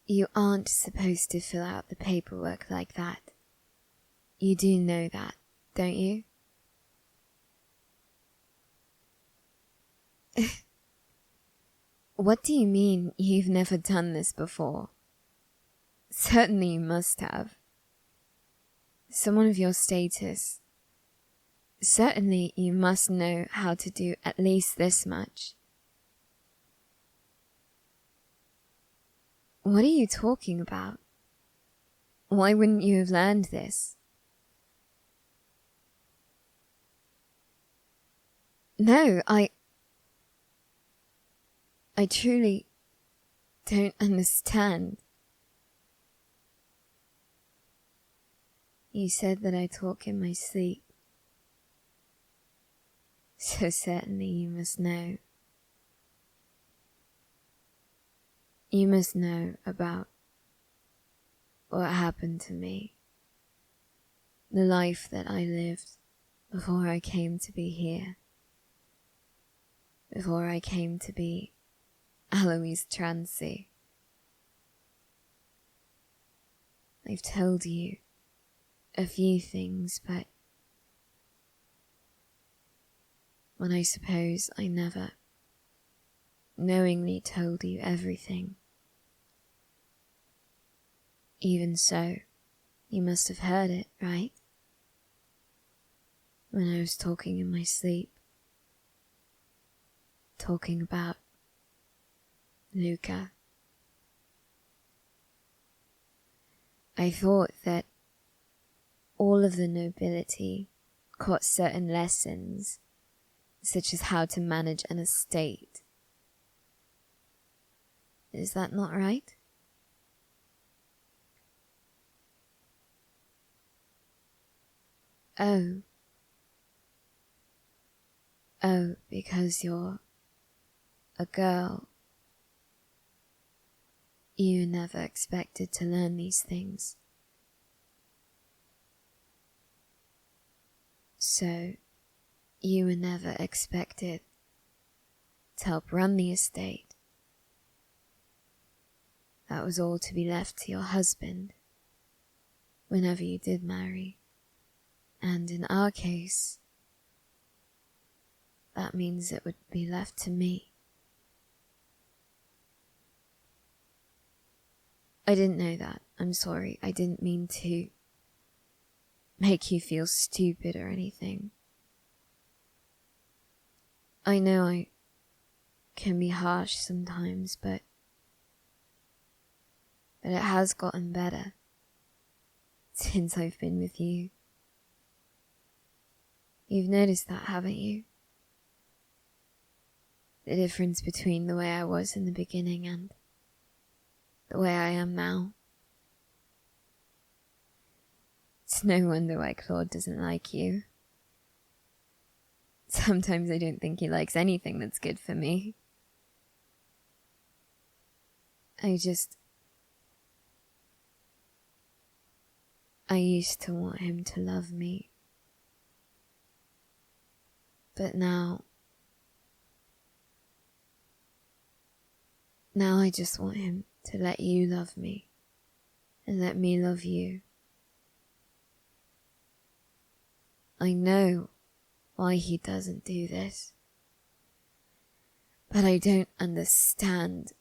You aren't supposed to fill out the paperwork like that. You do know that, don't you? What do you mean you've never done this before? Certainly you must have. Someone of your status. Certainly you must know how to do at least this much. What are you talking about? Why wouldn't you have learned this? No, I truly don't understand. You said that I talk in my sleep. So certainly you must know. You must know about what happened to me. The life that I lived before I came to be here. Before I came to be Alois Trancy. I've told you a few things, but I suppose I never knowingly told you everything. Even so, you must have heard it, right? When I was talking in my sleep. Talking about Luca. I thought that all of the nobility caught certain lessons, such as how to manage an estate. Is that not right? Oh, because you're a girl. You never expected to learn these things. So, you were never expected to help run the estate. That was all to be left to your husband, whenever you did marry. And in our case, that means it would be left to me. I didn't know that. I'm sorry. I didn't mean to make you feel stupid or anything. I know I can be harsh sometimes, but it has gotten better since I've been with you. You've noticed that, haven't you? The difference between the way I was in the beginning and the way I am now. It's no wonder why Claude doesn't like you. Sometimes I don't think he likes anything that's good for me. I used to want him to love me. But now I just want him to let you love me and let me love you. I know why he doesn't do this, but I don't understand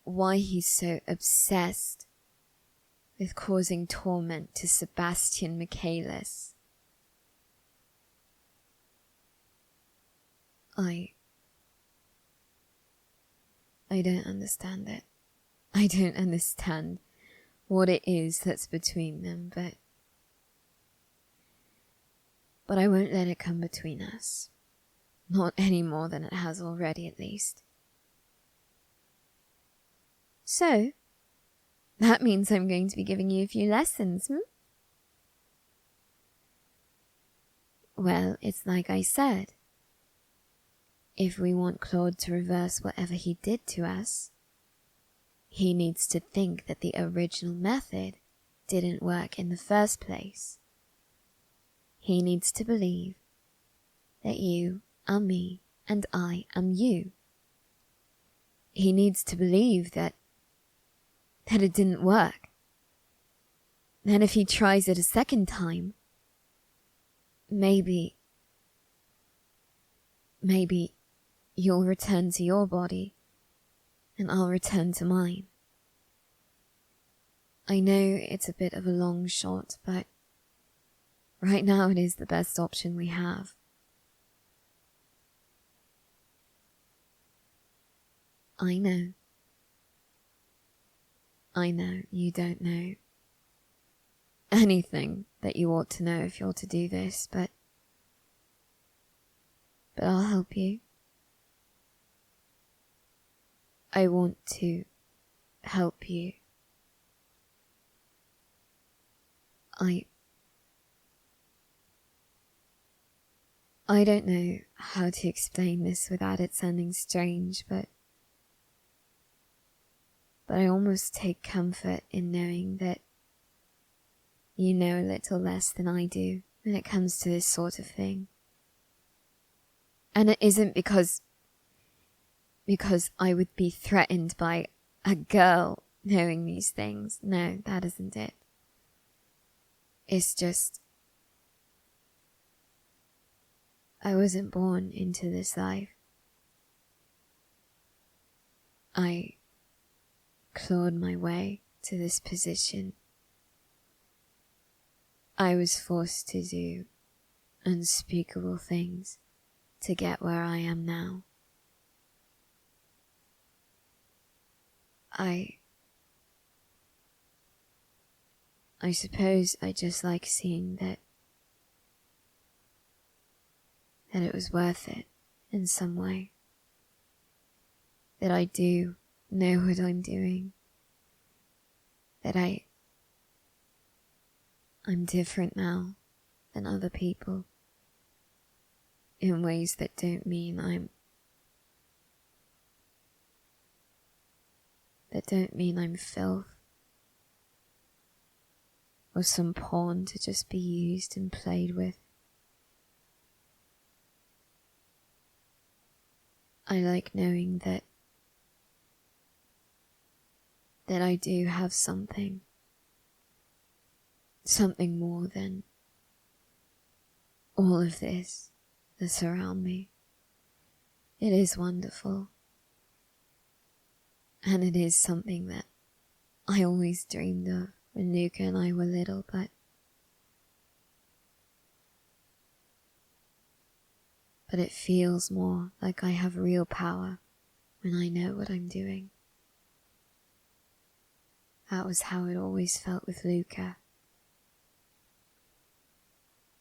why he's so obsessed with causing torment to Sebastian Michaelis. I don't understand it. I don't understand what it is that's between them, but I won't let it come between us. Not any more than it has already, at least. So, that means I'm going to be giving you a few lessons, Well, it's like I said. If we want Claude to reverse whatever he did to us, he needs to think that the original method didn't work in the first place. He needs to believe that you are me and I am you. He needs to believe that that it didn't work. Then if he tries it a second time, maybe you'll return to your body and I'll return to mine. I know it's a bit of a long shot, but right now it is the best option we have. I know you don't know anything that you ought to know if you're to do this, but I'll help you. I want to help you. I don't know how to explain this without it sounding strange, but I almost take comfort in knowing that you know a little less than I do when it comes to this sort of thing. And it isn't because I would be threatened by a girl knowing these things. No, that isn't it. It's just, I wasn't born into this life. I clawed my way to this position. I was forced to do unspeakable things to get where I am now. I suppose I just like seeing that it was worth it in some way. That I do know what I'm doing. That I'm different now than other people. In ways that don't mean I'm filth. Or some pawn to just be used and played with. I like knowing that I do have something more than all of this that's around me. It is wonderful. And it is something that I always dreamed of when Luca and I were little, but it feels more like I have real power when I know what I'm doing. That was how it always felt with Luca.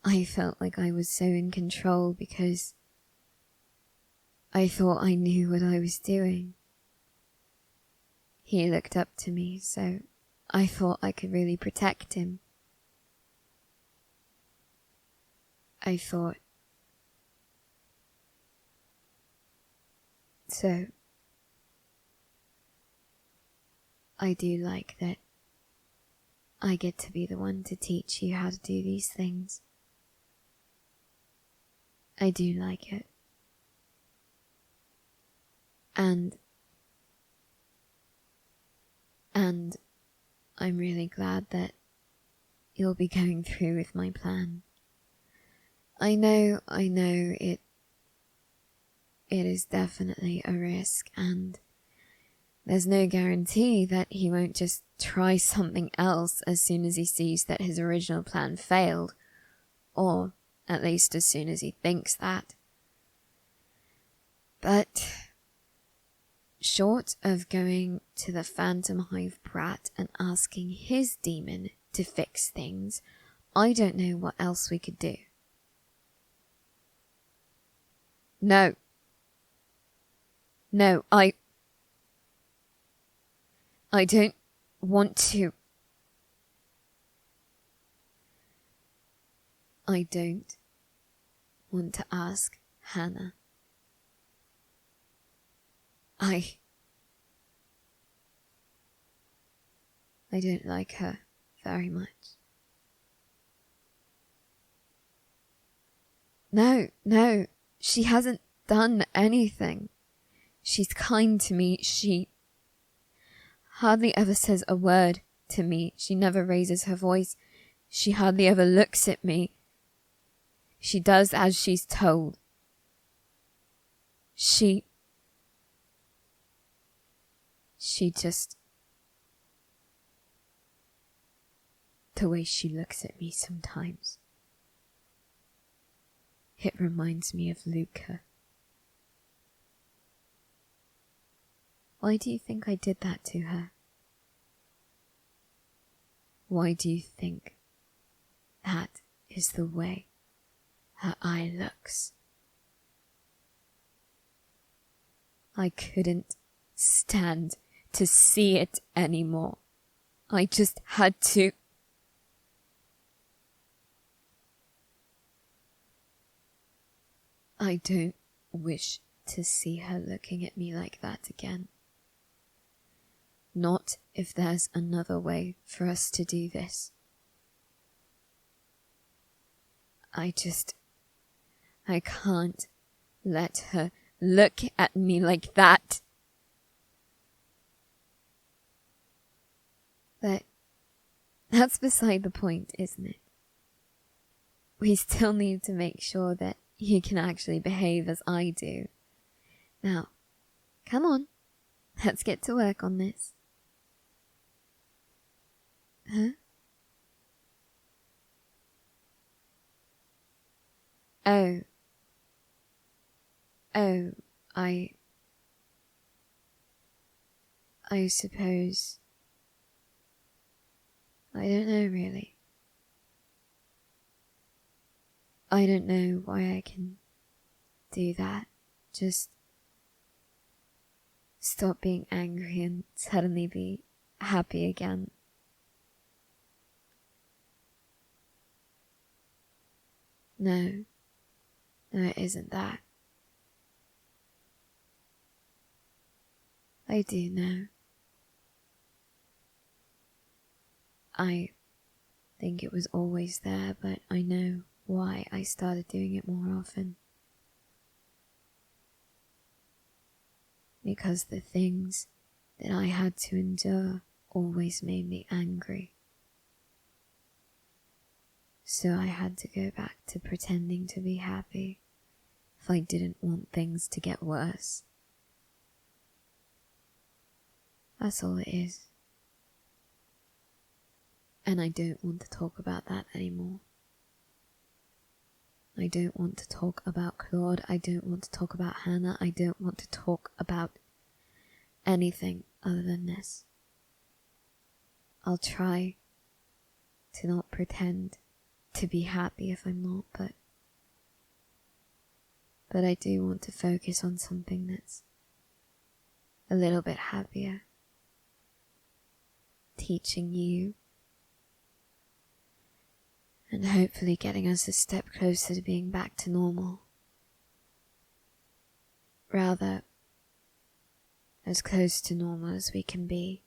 I felt like I was so in control because I thought I knew what I was doing. He looked up to me, so I thought I could really protect him. So I do like that I get to be the one to teach you how to do these things. I do like it. And I'm really glad that you'll be going through with my plan. I know it is definitely a risk, and there's no guarantee that he won't just try something else as soon as he sees that his original plan failed, or at least as soon as he thinks that. But short of going to the Phantom Hive brat and asking his demon to fix things, I don't know what else we could do. No, I don't want to. I don't want to ask Hannah. I don't like her very much. No, she hasn't done anything. She's kind to me, hardly ever says a word to me. She never raises her voice. She hardly ever looks at me. She does as she's told. She just... The way she looks at me sometimes. It reminds me of Luca. Why do you think I did that to her? Why do you think that is the way her eye looks? I couldn't stand to see it anymore. I just had to. I don't wish to see her looking at me like that again. Not if there's another way for us to do this. I can't let her look at me like that. But that's beside the point, isn't it? We still need to make sure that you can actually behave as I do. Now, come on. Let's get to work on this. Huh? Oh, I suppose... I don't know, really. I don't know why I can do that. Just stop being angry and suddenly be happy again. No, it isn't that. I do know. I think it was always there, but I know why I started doing it more often. Because the things that I had to endure always made me angry. So I had to go back to pretending to be happy if I didn't want things to get worse. That's all it is. And I don't want to talk about that anymore. I don't want to talk about Claude. I don't want to talk about Hannah. I don't want to talk about anything other than this. I'll try to not pretend to be happy if I'm not, but I do want to focus on something that's a little bit happier. Teaching you. And hopefully getting us a step closer to being back to normal. Rather, as close to normal as we can be.